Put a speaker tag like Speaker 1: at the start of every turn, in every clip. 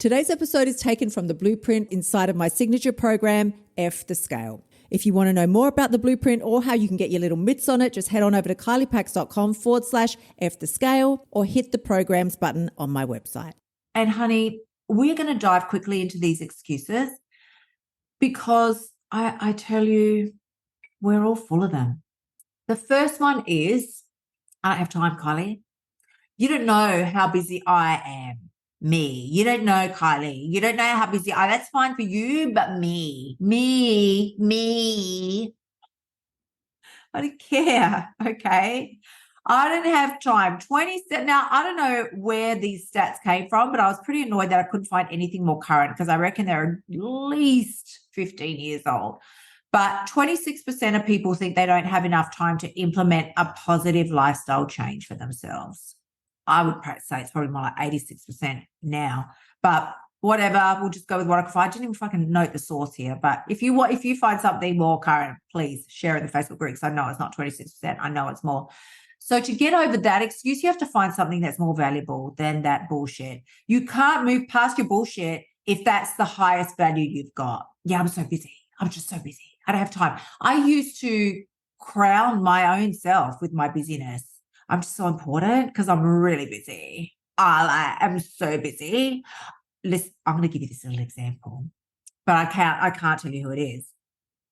Speaker 1: Today's episode is taken from the blueprint inside of my signature program, F the Scale. If you want to know more about the blueprint or how you can get your little mitts on it, just head on over to kyliepax.com/F the Scale or hit the programs button on my website.
Speaker 2: And honey, we're going to dive quickly into these excuses because I tell you, we're all full of them. The first one is, I don't have time, Kylie. You don't know how busy I am. Me. You don't know, Kylie. You don't know how busy I am. That's fine for you, but me. I don't care, okay? I don't have time. 27. Now, I don't know where these stats came from, but I was pretty annoyed that I couldn't find anything more current because I reckon they're at least 15 years old. But 26% of people think they don't have enough time to implement a positive lifestyle change for themselves. I would say it's probably more like 86% now, but whatever, we'll just go with what I can find. I didn't even fucking note the source here, but if you find something more current, please share it in the Facebook group because I know it's not 26%. I know it's more. So to get over that excuse, you have to find something that's more valuable than that bullshit. You can't move past your bullshit if that's the highest value you've got. Yeah, I'm so busy. I'm just so busy. I don't have time. I used to crown my own self with my busyness. I'm just so important because I'm really busy. I am so busy. Listen, I'm going to give you this little example, but I can't tell you who it is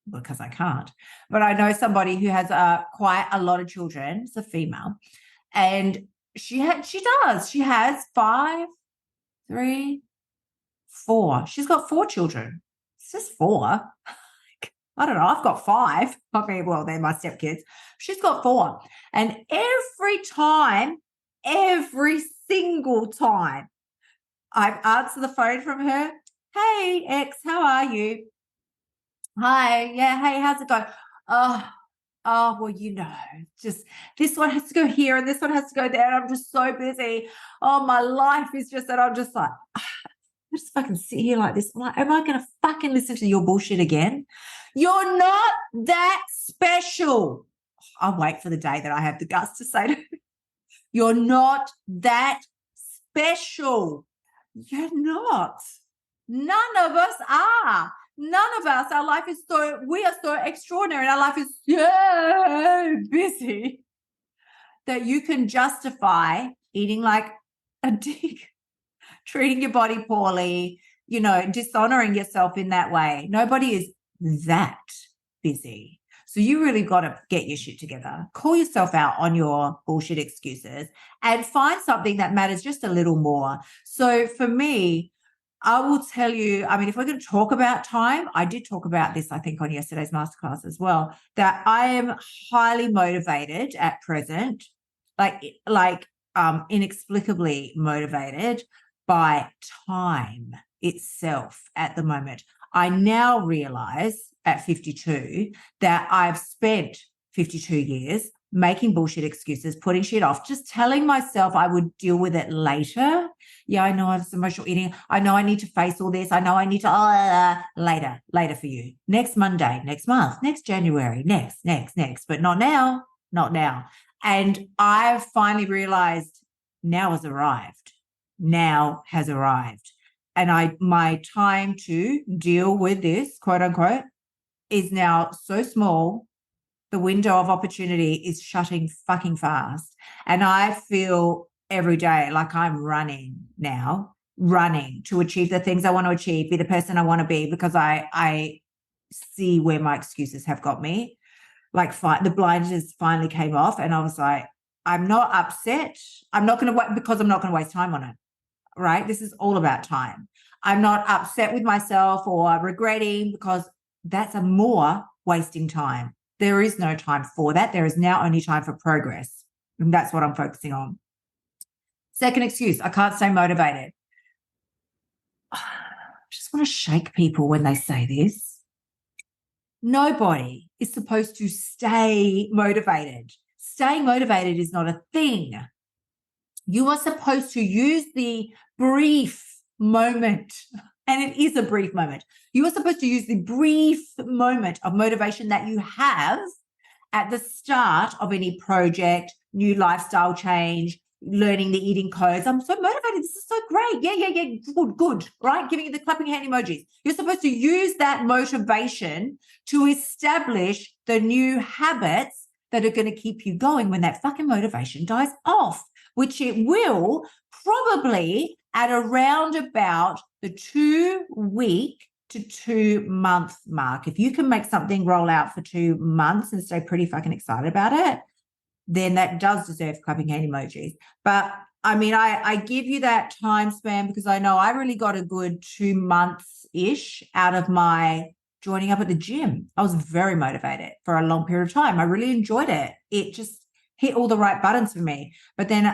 Speaker 2: because I can't. But I know somebody who has quite a lot of children. It's a female, and she has 5, 3, 4. She's got 4 children. It's just 4. I don't know. I've got 5. Okay, well, they're my stepkids. She's got 4. And every single time I answer the phone from her, hey, X, how are you? Hi, yeah, hey, how's it going? Oh, well, just this one has to go here and this one has to go there. And I'm just so busy. Oh, my life is just that I'm just like, I just fucking sit here like this. I'm like, am I going to fucking listen to your bullshit again? You're not that special. I'll wait for the day that I have the guts to say to her, you're not that special. You're not. None of us are. None of us. We are so extraordinary. Our life is so busy that you can justify eating like a dick, treating your body poorly, dishonoring yourself in that way. Nobody is that busy. So you really got to get your shit together. Call yourself out on your bullshit excuses and find something that matters just a little more. So for me, I will tell you, I mean, if we're going to talk about time, I did talk about this, I think, on yesterday's masterclass as well, that I am highly motivated at present, inexplicably motivated by time itself at the moment. I now realize at 52 that I've spent 52 years making bullshit excuses, putting shit off, just telling myself I would deal with it later. Yeah, I know I have emotional eating. I know I need to face all this. I know I need to later for you. Next Monday, next month, next January, next, but not now. And I've finally realized now has arrived. And my time to deal with this, quote unquote, is now so small. The window of opportunity is shutting fucking fast. And I feel every day like I'm running to achieve the things I want to achieve, be the person I want to be, because I see where my excuses have got me. Like the blinders finally came off and I was like, I'm not upset. I'm not going to wait because I'm not going to waste time on it. Right? This is all about time. I'm not upset with myself or regretting because that's a more wasting time. There is no time for that. There is now only time for progress. And that's what I'm focusing on. Second excuse, I can't stay motivated. I just want to shake people when they say this. Nobody is supposed to stay motivated. Staying motivated is not a thing. You are supposed to use the brief moment, and it is a brief moment. You are supposed to use the brief moment of motivation that you have at the start of any project, new lifestyle change, learning the eating codes. I'm so motivated. This is so great. Yeah. Good. Right? Giving you the clapping hand emojis. You're supposed to use that motivation to establish the new habits that are going to keep you going when that fucking motivation dies off, which it will probably at around about the 2-week to 2-month mark. If you can make something roll out for 2 months and stay pretty fucking excited about it, then that does deserve clapping hand emojis. But I mean, I give you that time span because I know I really got a good 2 months-ish out of my joining up at the gym. I was very motivated for a long period of time. I really enjoyed it. It just hit all the right buttons for me. But then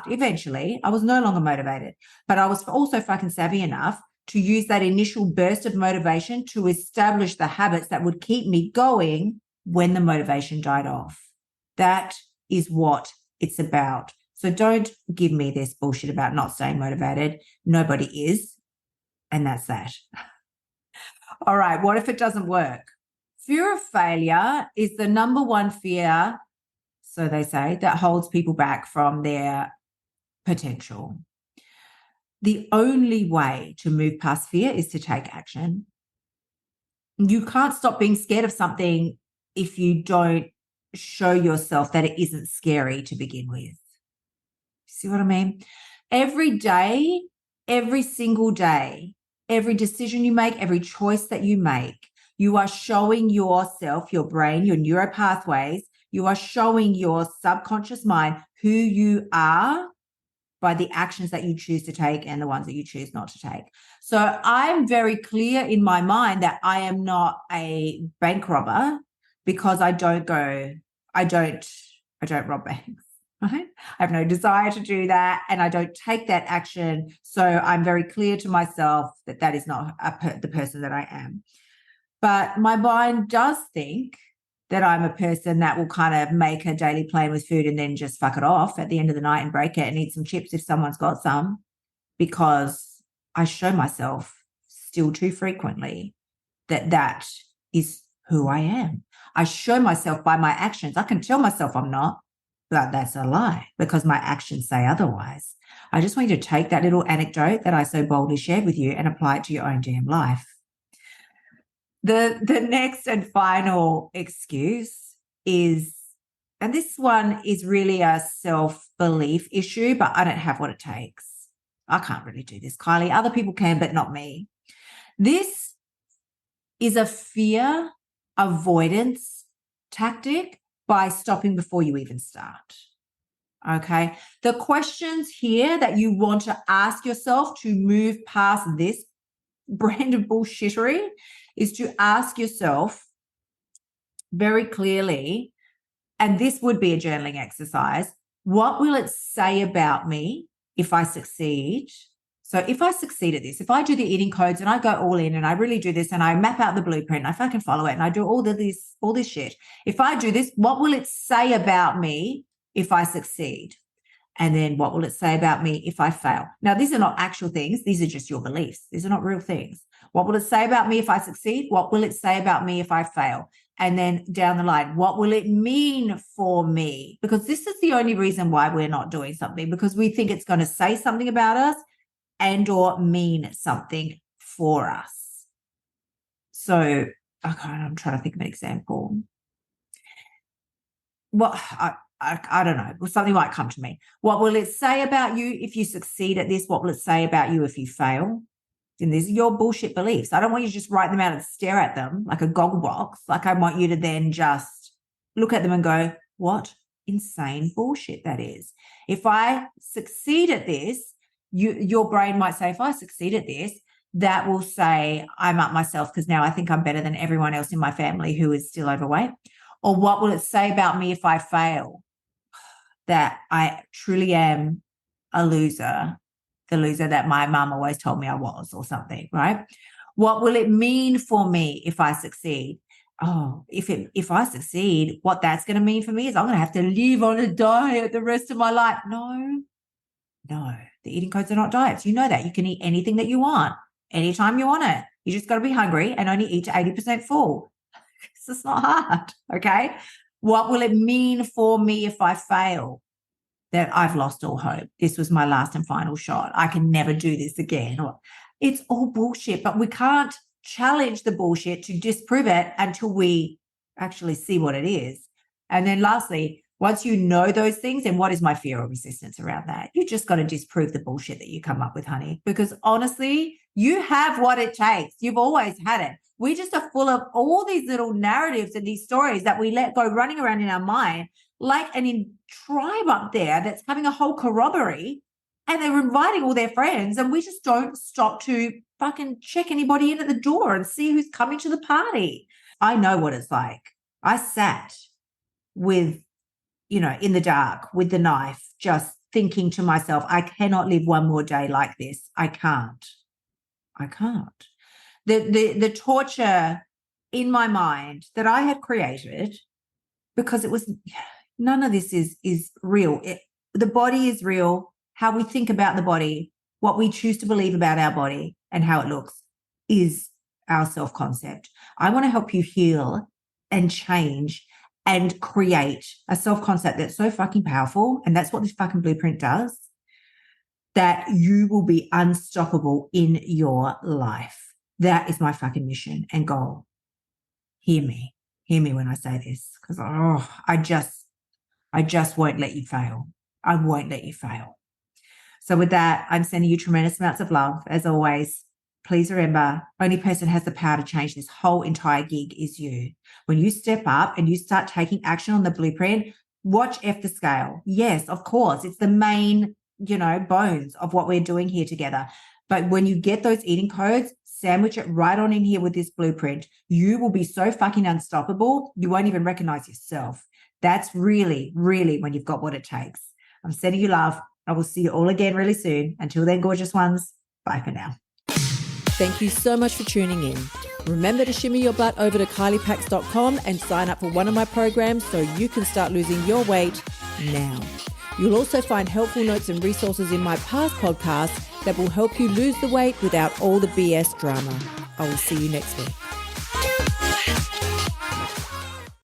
Speaker 2: eventually, I was no longer motivated. But I was also fucking savvy enough to use that initial burst of motivation to establish the habits that would keep me going when the motivation died off. That is what it's about. So don't give me this bullshit about not staying motivated. Nobody is. And that's that. All right. What if it doesn't work? Fear of failure is the number one fear, so they say, that holds people back from their potential. The only way to move past fear is to take action. You can't stop being scared of something if you don't show yourself that it isn't scary to begin with. See what I mean? Every day, every single day, every decision you make, every choice that you make, you are showing yourself, your brain, your neural pathways, you are showing your subconscious mind who you are by the actions that you choose to take and the ones that you choose not to take. So I'm very clear in my mind that I am not a bank robber because I don't rob banks. Right? I have no desire to do that and I don't take that action. So I'm very clear to myself that that is not the person that I am. But my mind does think that I'm a person that will kind of make a daily plan with food and then just fuck it off at the end of the night and break it and eat some chips if someone's got some, because I show myself still too frequently that that is who I am. I show myself by my actions. I can tell myself I'm not, but that's a lie because my actions say otherwise. I just want you to take that little anecdote that I so boldly shared with you and apply it to your own damn life. The next and final excuse is, and this one is really a self-belief issue, but I don't have what it takes. I can't really do this, Kylie. Other people can, but not me. This is a fear avoidance tactic by stopping before you even start. Okay. The questions here that you want to ask yourself to move past this brand of bullshittery is to ask yourself very clearly, and this would be a journaling exercise, what will it say about me if I succeed? So if I succeed at this, if I do the eating codes and I go all in and I really do this and I map out the blueprint and I fucking follow it and I do all this shit, if I do this, what will it say about me if I succeed? And then what will it say about me if I fail? Now, these are not actual things. These are just your beliefs. These are not real things. What will it say about me if I succeed? What will it say about me if I fail? And then down the line, what will it mean for me? Because this is the only reason why we're not doing something, because we think it's going to say something about us and or mean something for us. So, okay, I'm trying to think of an example. Well, I don't know. Something might come to me. What will it say about you if you succeed at this? What will it say about you if you fail? And these are your bullshit beliefs. I don't want you to just write them out and stare at them like a goggle box. Like I want you to then just look at them and go, what insane bullshit that is. If I succeed at this, your brain might say, if I succeed at this, that will say I'm up myself because now I think I'm better than everyone else in my family who is still overweight. Or what will it say about me if I fail? That I truly am a loser, the loser that my mum always told me I was or something, right? What will it mean for me if I succeed? Oh, if I succeed, what that's going to mean for me is I'm going to have to live on a diet the rest of my life. No, the eating codes are not diets. You know that. You can eat anything that you want, anytime you want it. You just got to be hungry and only eat to 80% full. It's not hard, okay? What will it mean for me if I fail? that I've lost all hope. This was my last and final shot. I can never do this again. Or it's all bullshit, but we can't challenge the bullshit to disprove it until we actually see what it is. And then lastly, once you know those things, then what is my fear or resistance around that? You just got to disprove the bullshit that you come up with, honey, because honestly, you have what it takes. You've always had it. We just are full of all these little narratives and these stories that we let go running around in our mind, like an tribe up there that's having a whole corroboree and they're inviting all their friends, and we just don't stop to fucking check anybody in at the door and see who's coming to the party. I know what it's like. I sat with, in the dark with the knife, just thinking to myself, I cannot live one more day like this. I can't. The torture in my mind that I had created, because it was, none of this is real. The body is real. How we think about the body, what we choose to believe about our body and how it looks is our self-concept. I want to help you heal and change and create a self-concept that's so fucking powerful. And that's what this fucking blueprint does, that you will be unstoppable in your life. That is my fucking mission and goal. Hear me when I say this, because I just won't let you fail. I won't let you fail. So with that, I'm sending you tremendous amounts of love. As always, please remember, only person has the power to change this whole entire gig is you. When you step up and you start taking action on the blueprint, watch F the scale. Yes, of course, it's the main, bones of what we're doing here together. But when you get those eating codes, sandwich it right on in here with this blueprint. You will be so fucking unstoppable, you won't even recognize yourself. That's really, really when you've got what it takes. I'm sending you love. I will see you all again really soon. Until then, gorgeous ones, bye for now.
Speaker 1: Thank you so much for tuning in. Remember to shimmy your butt over to kyliepax.com and sign up for one of my programs so you can start losing your weight now. You'll also find helpful notes and resources in my past podcasts that will help you lose the weight without all the BS drama. I will see you next week.